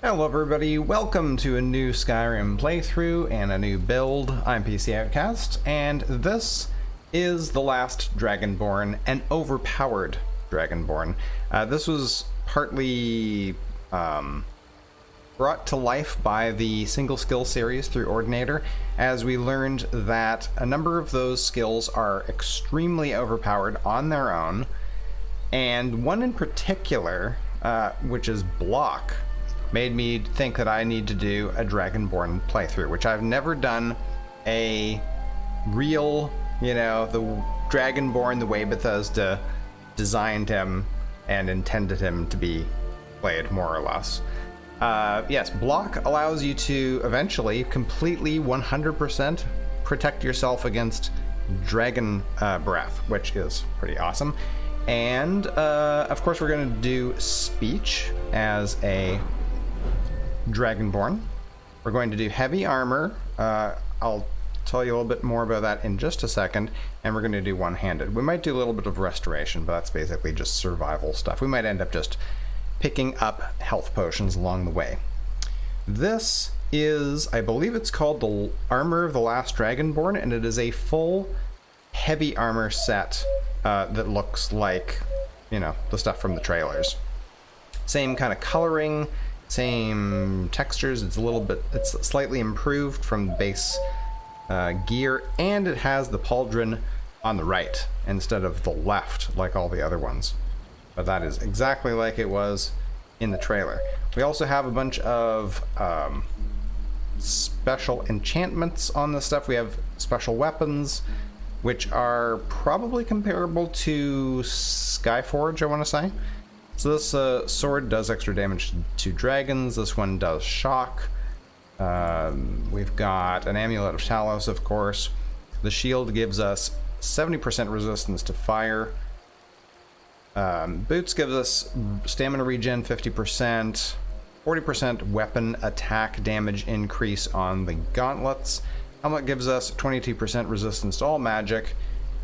Hello everybody, welcome to a new Skyrim playthrough and a new build. I'm PC Outcast, and this is the last Dragonborn, an overpowered Dragonborn. This was partly brought to life by the single skill series through Ordinator, as we learned that a number of those skills are extremely overpowered on their own, and one in particular, which is Block, made me think that I need to do a Dragonborn playthrough, which I've never done a real, the Dragonborn the way Bethesda designed him and intended him to be played, more or less. Yes, Block allows you to eventually completely 100% protect yourself against dragon breath, which is pretty awesome. And of course, we're going to do speech as a Dragonborn. We're going to do heavy armor. I'll tell you a little bit more about that in just a second. And we're going to do one-handed. We might do a little bit of restoration, but that's basically just survival stuff. We might end up just picking up health potions along the way. This is, I believe it's called the Armor of the Last Dragonborn, and it is a full heavy armor set that looks like, the stuff from the trailers. Same kind of coloring, same textures. It's slightly improved from the base gear, and it has the pauldron on the right instead of the left like all the other ones. But that is exactly like it was in the trailer. We also have a bunch of special enchantments on this stuff. We have special weapons, which are probably comparable to Skyforge, I want to say. So this sword does extra damage to dragons. This one does shock. We've got an Amulet of Talos, of course. The shield gives us 70% resistance to fire. Boots gives us stamina regen 50%, 40% weapon attack damage increase on the gauntlets. Helmet gives us 22% resistance to all magic,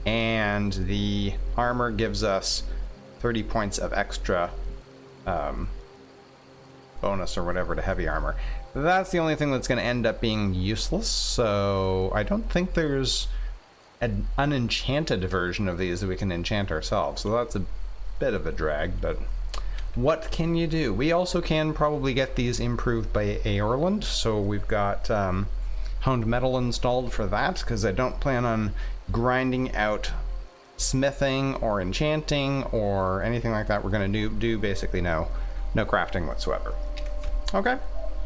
and the armor gives us 30 points of extra bonus or whatever to heavy armor. That's the only thing that's going to end up being useless, so I don't think there's an unenchanted version of these that we can enchant ourselves, so that's a bit of a drag, but what can you do? We also can probably get these improved by Aorland, so we've got honed metal installed for that, because I don't plan on grinding out smithing or enchanting or anything like that. We're going to do basically no crafting whatsoever. Okay,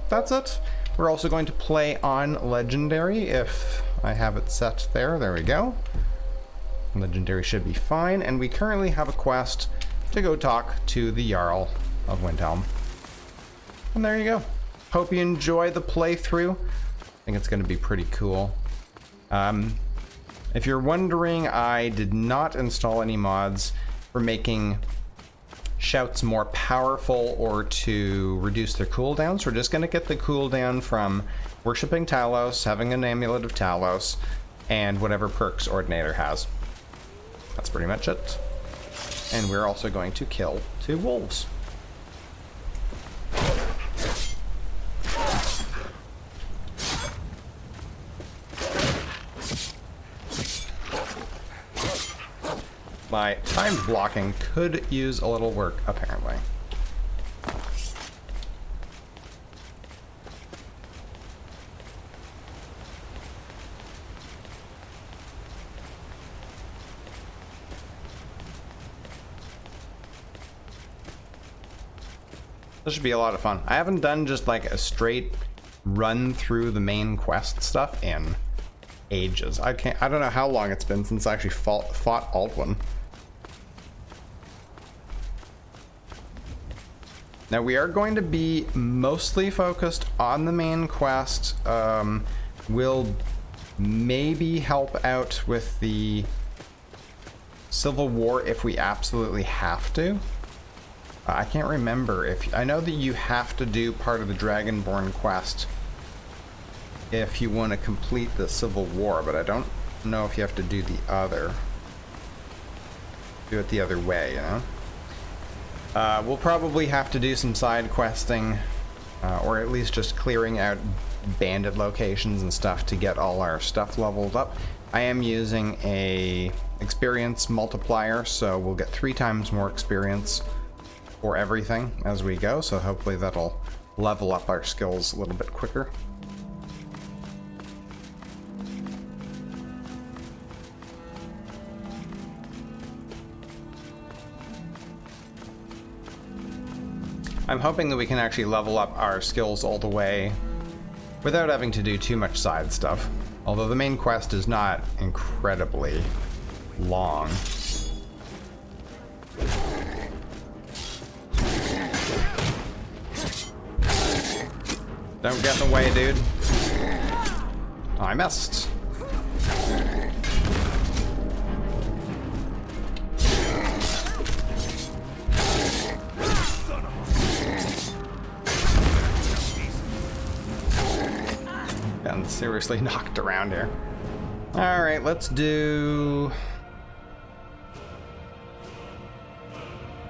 that's it. We're also going to play on Legendary if I have it set there. There we go. Legendary should be fine, and we currently have a quest to go talk to the Jarl of Windhelm. And there you go. Hope you enjoy the playthrough. I think it's going to be pretty cool. If you're wondering, I did not install any mods for making shouts more powerful or to reduce their cooldowns. We're just going to get the cooldown from worshipping Talos, having an Amulet of Talos, and whatever perks Ordinator has. That's pretty much it. And we're also going to kill 2 wolves. My time blocking could use a little work, apparently. This should be a lot of fun. I haven't done just like a straight run through the main quest stuff in ages. I don't know how long it's been since I actually fought Aldwin. Now we are going to be mostly focused on the main quest. We'll maybe help out with the Civil War if we absolutely have to. I can't remember if... I know that you have to do part of the Dragonborn quest if you want to complete the Civil War, but I don't know if you have to do the other. Do it the other way, We'll probably have to do some side questing or at least just clearing out bandit locations and stuff to get all our stuff leveled up. I am using a experience multiplier, so we'll get 3 times more experience for everything as we go, so hopefully that'll level up our skills a little bit quicker. I'm hoping that we can actually level up our skills all the way without having to do too much side stuff. Although the main quest is not incredibly long. Don't get in the way, dude. Oh, I missed. Getting seriously knocked around here. Alright, let's do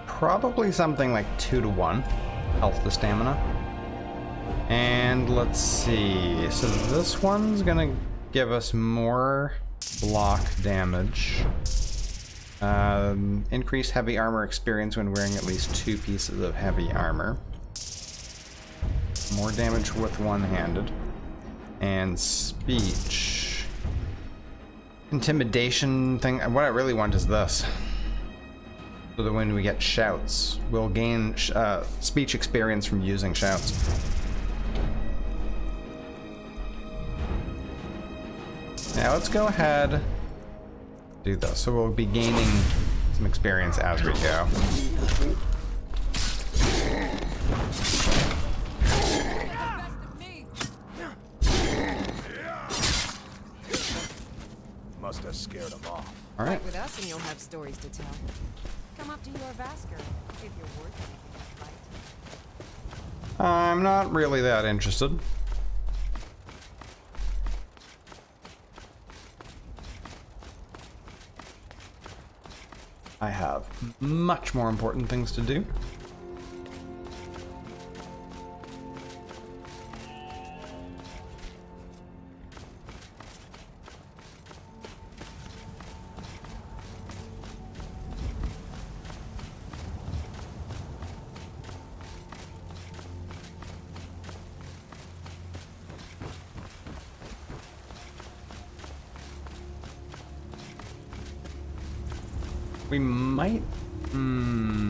probably something like 2 to 1 health to stamina. And let's see, so this one's gonna give us more block damage. Increase heavy armor experience when wearing at least 2 pieces of heavy armor. More damage with one-handed. And speech. Intimidation thing. What I really want is this. So that when we get shouts, we'll gain speech experience from using shouts. Now let's go ahead, do this. So we'll be gaining some experience as we go. Must have scared him off. All right. Fight with us and you'll have stories to tell. Come up to your Vasker if you're worth anything to fight. I'm not really that interested. I have much more important things to do.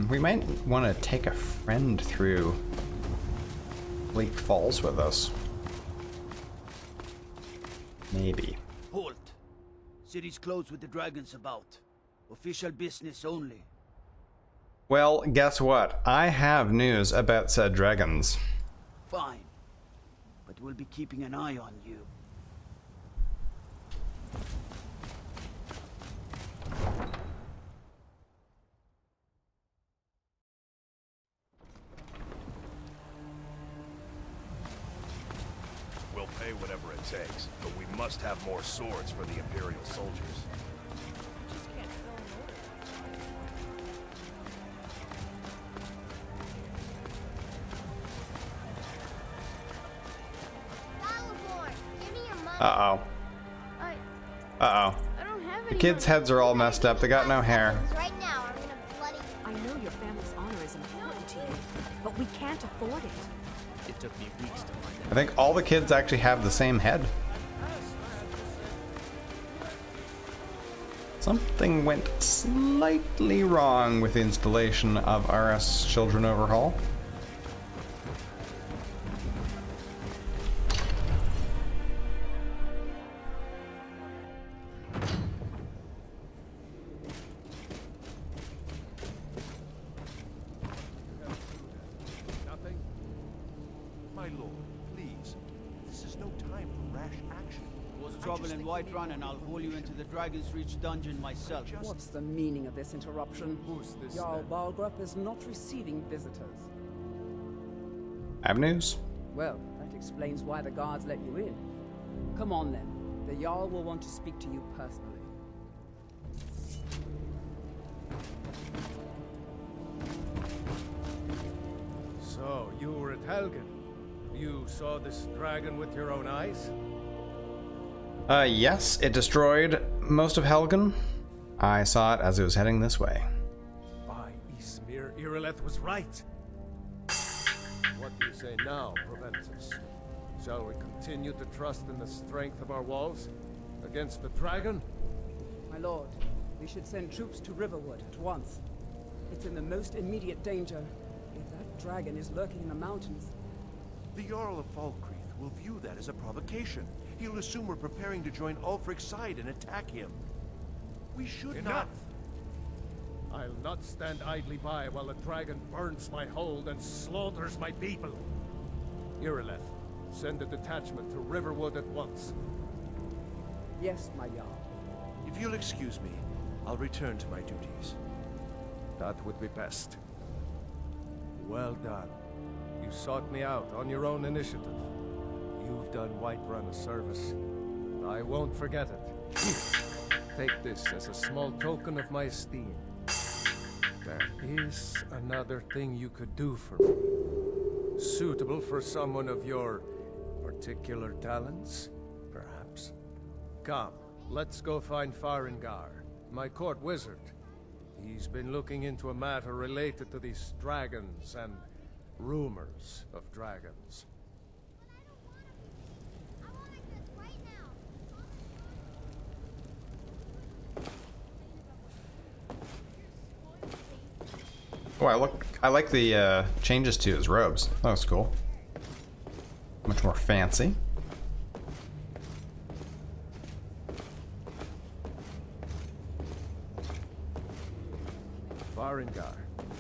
We might want to take a friend through Bleak Falls with us. Maybe. Halt! City's closed with the dragons about. Official business only. Well, guess what? I have news about said dragons. Fine. But we'll be keeping an eye on you. We'll pay whatever it takes, but we must have more swords for the Imperial soldiers. Uh-oh. Uh-oh. The kids' heads are all messed up. They got no hair. Right now, I'm gonna bloody. I know your family's honor is important to you, but we can't afford it. It took me weeks to find I think all the kids actually have the same head. Something went slightly wrong with the installation of RS Children Overhaul. Nothing? My lord, please. This is no time for rash action. Cause trouble in Whiterun and I'll haul you into the Dragon's Reach dungeon myself. What's the meaning of this interruption? Who's this Jarl then? Balgrup is not receiving visitors. I have news. Well, that explains why the guards let you in. Come on then. The Jarl will want to speak to you personally. So, you were at Helgen. You saw this dragon with your own eyes? Yes, it destroyed most of Helgen. I saw it as it was heading this way. By Ysmir, Irileth was right. What do you say now, Proventus? Shall we continue to trust in the strength of our walls against the dragon? My lord, we should send troops to Riverwood at once. It's in the most immediate danger. If that dragon is lurking in the mountains... The Jarl of Falkreath will view that as a provocation. He'll assume we're preparing to join Ulfric's side and attack him. We should not... I'll not stand idly by while the dragon burns my hold and slaughters my people. Irileth, send a detachment to Riverwood at once. Yes, my Jarl. If you'll excuse me, I'll return to my duties. That would be best. Well done. You sought me out on your own initiative. You've done Whiterun a service. I won't forget it. Take this as a small token of my esteem. There is another thing you could do for me. Suitable for someone of your particular talents, perhaps. Come, let's go find Farengar, my court wizard. He's been looking into a matter related to these dragons and rumors of dragons. Oh, I like the changes to his robes. That was cool. Much more fancy. Farengar,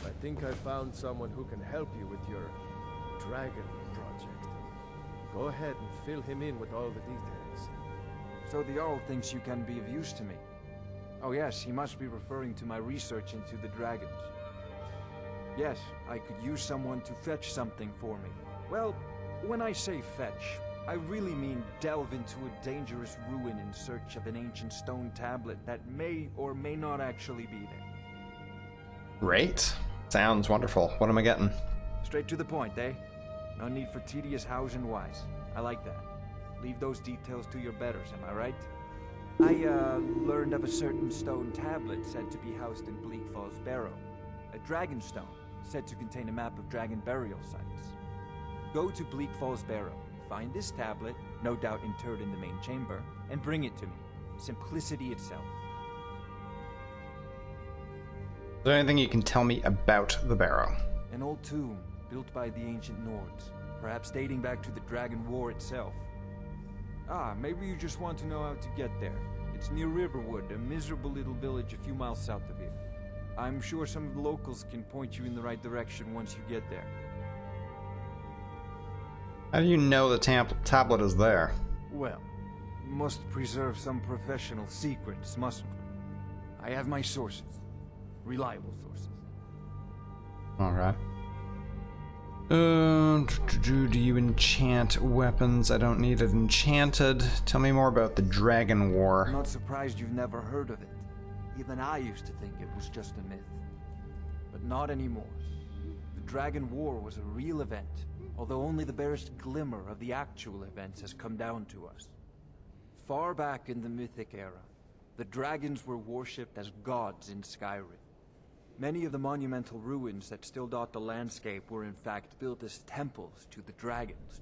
I think I found someone who can help you with your dragon project. Go ahead and fill him in with all the details. So the Jarl thinks you can be of use to me. Oh yes, he must be referring to my research into the dragons. Yes, I could use someone to fetch something for me. Well, when I say fetch, I really mean delve into a dangerous ruin in search of an ancient stone tablet that may or may not actually be there. Great. Sounds wonderful. What am I getting? Straight to the point, eh? No need for tedious hows and whys. I like that. Leave those details to your betters, am I right? I, learned of a certain stone tablet said to be housed in Bleak Falls Barrow. A dragon stone, said to contain a map of dragon burial sites. Go to Bleak Falls Barrow, find this tablet, no doubt interred in the main chamber, and bring it to me. Simplicity itself. Is there anything you can tell me about the barrow? An old tomb, built by the ancient Nords, perhaps dating back to the Dragon War itself. Ah, maybe you just want to know how to get there. It's near Riverwood, a miserable little village a few miles south of here. I'm sure some of the locals can point you in the right direction once you get there. How do you know the tablet is there? Well, must preserve some professional secrets, mustn't we? I have my sources. Reliable sources. Alright. Do you enchant weapons? I don't need it enchanted. Tell me more about the Dragon War. I'm not surprised you've never heard of it. Even I used to think it was just a myth. But not anymore. The Dragon War was a real event, although only the barest glimmer of the actual events has come down to us. Far back in the Mythic era, the dragons were worshipped as gods in Skyrim. Many of the monumental ruins that still dot the landscape were in fact built as temples to the dragons.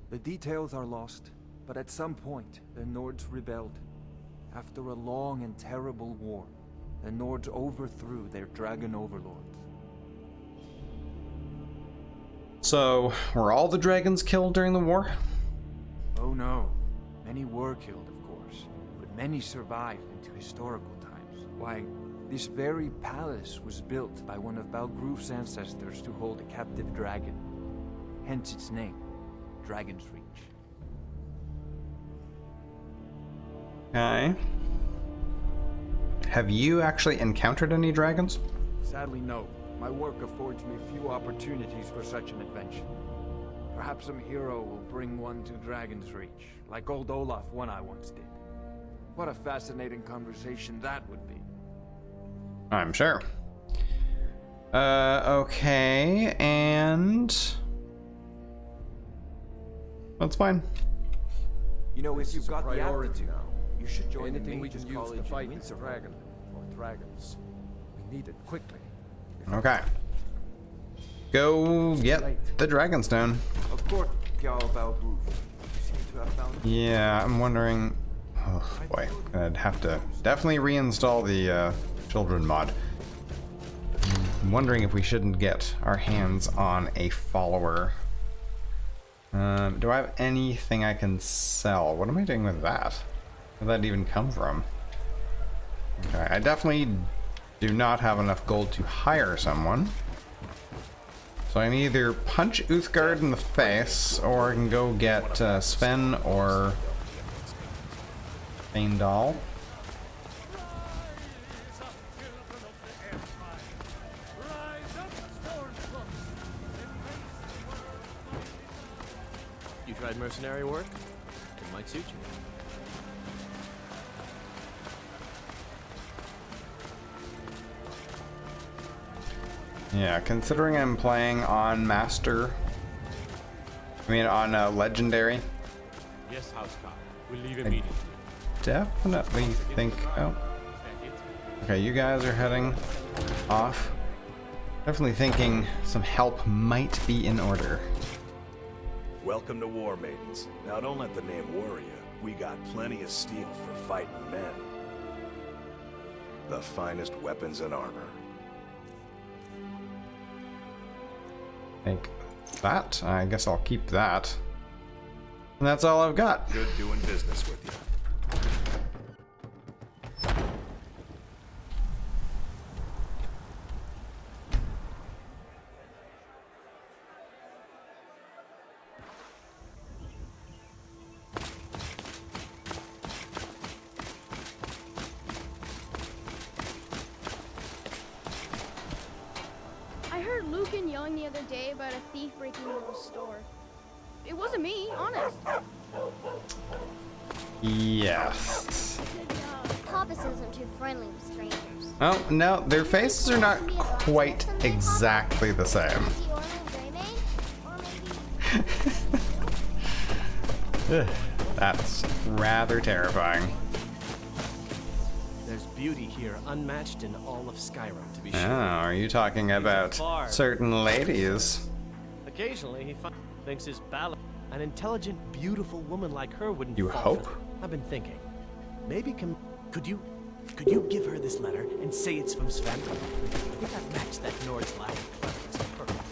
The details are lost, but at some point, the Nords rebelled. After a long and terrible war, the Nords overthrew their dragon overlords. So, were all the dragons killed during the war? Oh no. Many were killed, of course, but many survived into historical times. Why, this very palace was built by one of Balgruf's ancestors to hold a captive dragon. Hence its name, Dragon's Reach. Okay. Have you actually encountered any dragons? Sadly, no. My work affords me few opportunities for such an adventure. Perhaps some hero will bring one to Dragon's Reach, like old Olaf one I once did. What a fascinating conversation that would be. I'm sure. Okay, and... That's fine. You know, if This you've is a got the priority aptitude, now. you should join the Anything we Mages can use College to fight in this Winterfell. dragon or dragons. We need it quickly. Okay. Go get the Dragonstone. Of course, Jarl Balgruf. You seem to have found. Yeah, I'm wondering. Oh boy, I'd have to definitely reinstall the children mod. I'm wondering if we shouldn't get our hands on a follower. Do I have anything I can sell? What am I doing with that? Where did that even come from? Okay, I definitely do not have enough gold to hire someone. So I can either punch Uthgard in the face, or I can go get Sven or Feindal. You tried mercenary work? It might suit you. Yeah, considering I'm playing on Master, on Legendary, Yes, Housecock. We'll leave immediately. definitely think, oh, Is that it? okay, you guys are heading off. Definitely thinking some help might be in order. Welcome to War Maidens. Now don't let the name worry you. We got plenty of steel for fighting men. The finest weapons and armor. Take that. I guess I'll keep that. And that's all I've got. Good doing business with you. I heard Lucan yelling the other day about a thief breaking into a store. It wasn't me, honest. Yes. Poppus isn't too friendly with strangers. Oh, no, their faces are not quite exactly the same. That's rather terrifying. There's beauty here unmatched in all of Skyrim, to be Oh, sure. are you talking about certain ladies? Occasionally, he thinks his ballad. An intelligent, beautiful woman like her wouldn't You fall hope? for it. I've been thinking. Maybe could you give her this letter and say it's from Sven? I think I've matched that Nord's lack of cleverness perfectly.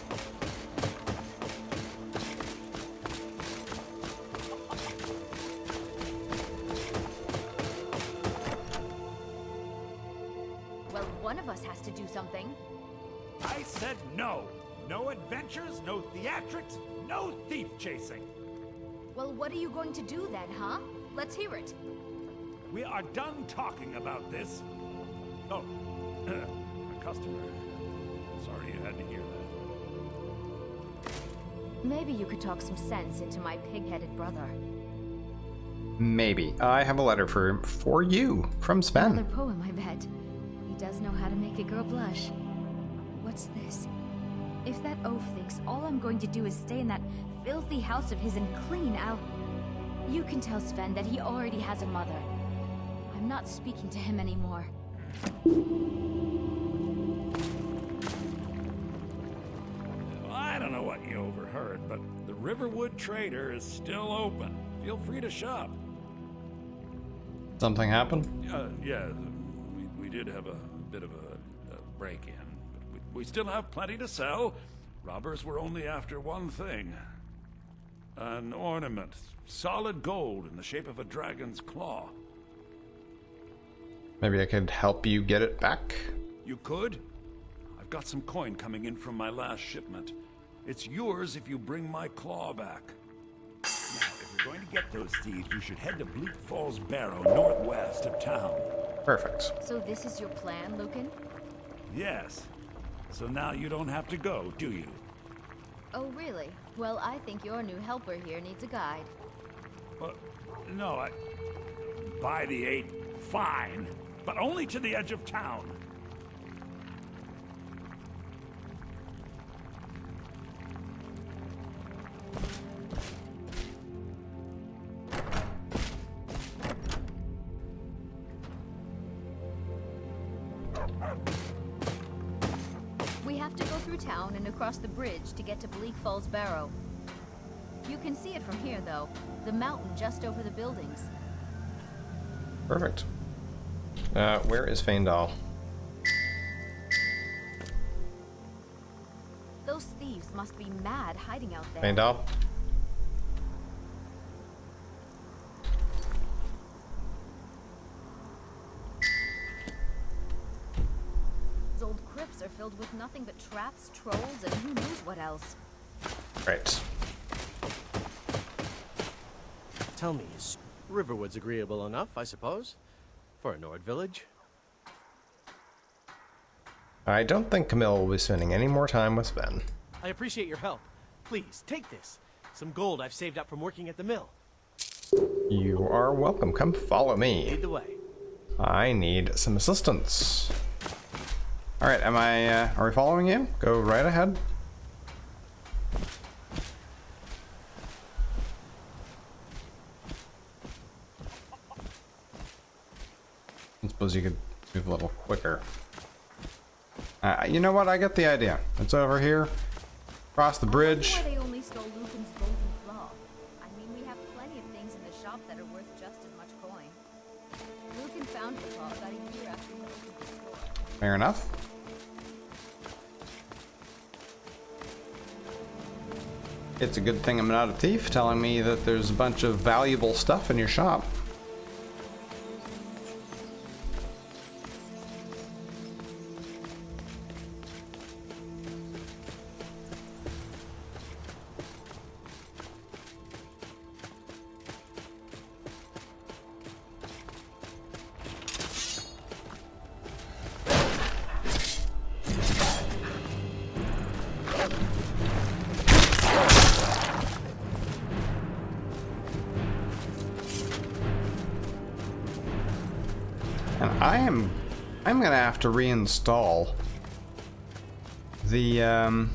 Well, one of us has to do something. I said no. No adventures, no theatrics, no thief chasing. Well, what are you going to do then, huh? Let's hear it. We are done talking about this. Oh, a customer. Sorry you had to hear that. Maybe you could talk some sense into my pig-headed brother. Maybe. I have a letter for you from Sven. Another poem, I bet. He does know how to make a girl blush. What's this? If that oaf thinks all I'm going to do is stay in that filthy house of his and clean out, you can tell Sven that he already has a mother. I'm not speaking to him anymore. I don't know what you overheard, but the Riverwood Trader is still open. Feel free to shop. Something happened? Yeah, we did have a bit of a break-in, but we still have plenty to sell. Robbers were only after one thing. An ornament, solid gold in the shape of a dragon's claw. Maybe I could help you get it back? You could? I've got some coin coming in from my last shipment. It's yours if you bring my claw back. Now, if you're going to get those thieves, you should head to Bleak Falls Barrow, northwest of town. Perfect. So this is your plan, Lucan? Yes. So now you don't have to go, do you? Oh, really? Well, I think your new helper here needs a guide. No, by the 8, fine. But only to the edge of town. through town and across the bridge to get to Bleak Falls Barrow. You can see it from here, though. The mountain just over the buildings. Perfect. Where is Faendal? Those thieves must be mad hiding out there. Faendal? These old crypts are filled with nothing but traps, trolls, and who knows what else. Right. Tell me, is Riverwood's agreeable enough, I suppose, for a Nord village? I don't think Camille will be spending any more time with Sven. I appreciate your help. Please, take this. Some gold I've saved up from working at the mill. You are welcome. Come follow me. Lead the way. I need some assistance. Alright, are we following you? Go right ahead. I suppose you could move a little quicker. You know what? I get the idea. It's over here. Across the bridge. Why they only stole Lucan's golden claw. I mean, we have plenty of things in the shop that are worth just as much coin. Lucan found the claw about a year after we opened the store. Fair enough. It's a good thing I'm not a thief, telling me that there's a bunch of valuable stuff in your shop. And I'm gonna have to reinstall the I'm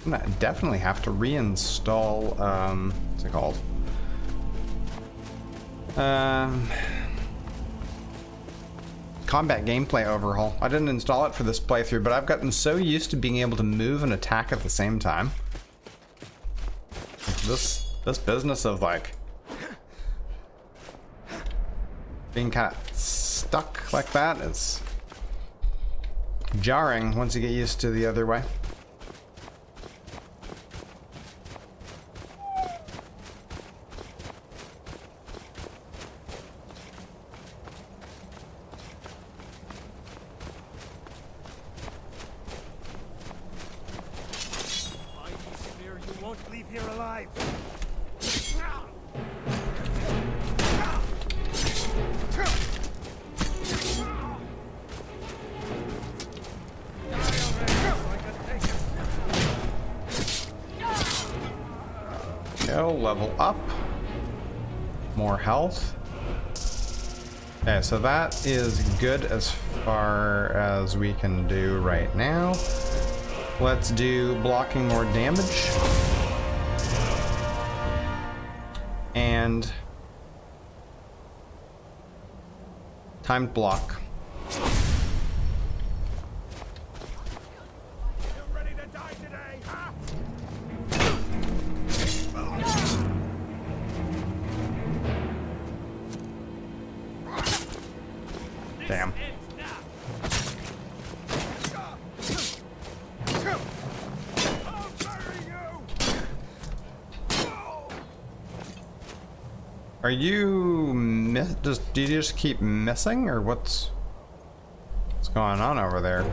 gonna definitely have to reinstall what's it called? Combat gameplay overhaul. I didn't install it for this playthrough, but I've gotten so used to being able to move and attack at the same time. This business of like being kind of stuck like that is jarring once you get used to the other way. You won't leave here alive. Go level up. More health. Okay, so that is good as far as we can do right now. Let's do blocking more damage. And timed block. Damn. Are you do you just keep missing, or what's going on over there?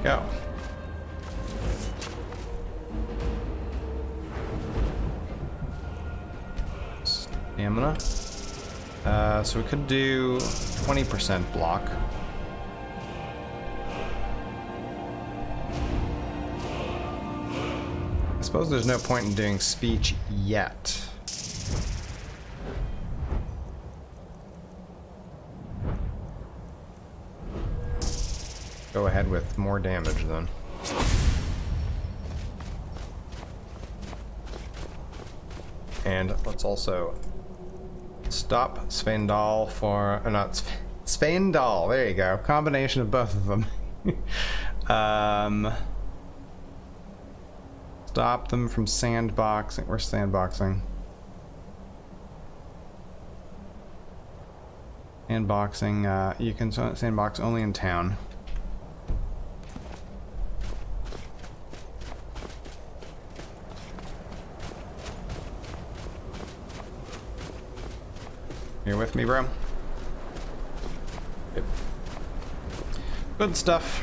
Go. Stamina. So we could do 20% block. suppose there's no point in doing speech yet. Go ahead with more damage then. And let's also stop Svendal for, or not, Svendal, there you go. Combination of both of them. Stop them from sandboxing. We're sandboxing. Sandboxing, you can sandbox only in town. You with me, bro? Yep. Good stuff.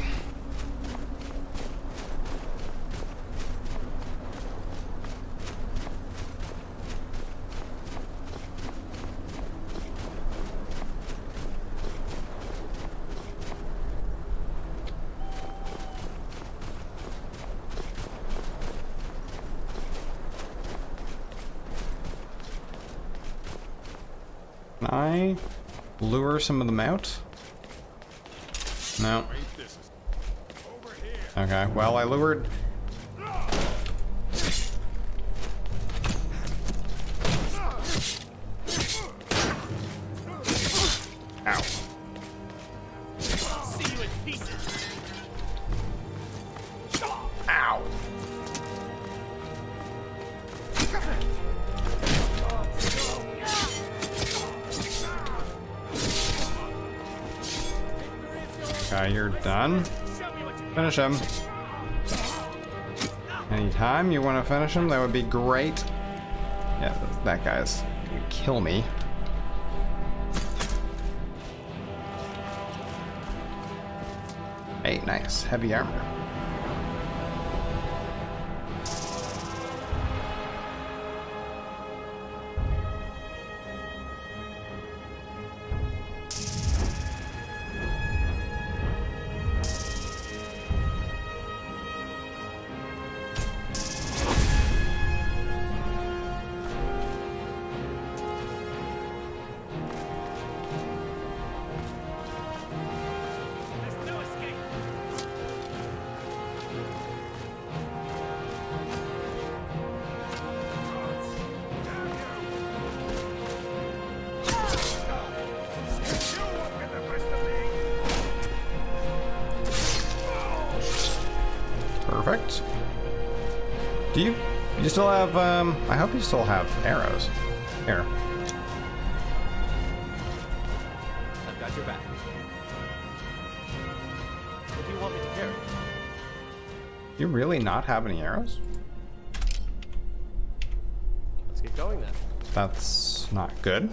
Can I lure some of them out? No. Okay, well, I lured... Ow. See you in pieces. Ow! Okay, you're done. Finish him. Anytime you want to finish him, that would be great. Yeah, that guy's gonna kill me. Hey, nice. Heavy armor. Perfect. Do you still have, I hope you still have arrows. Here. I've got your back. What do you want me to carry? You really not have any arrows? Let's get going then. That's not good.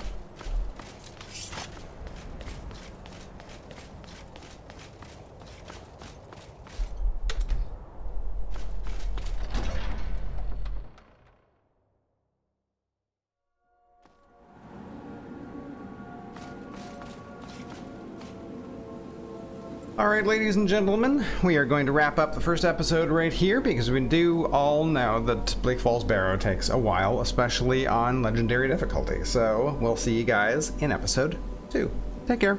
Alright, ladies and gentlemen, we are going to wrap up the first episode right here because we do all know that Bleak Falls Barrow takes a while, especially on Legendary difficulty. So, we'll see you guys in episode 2. Take care.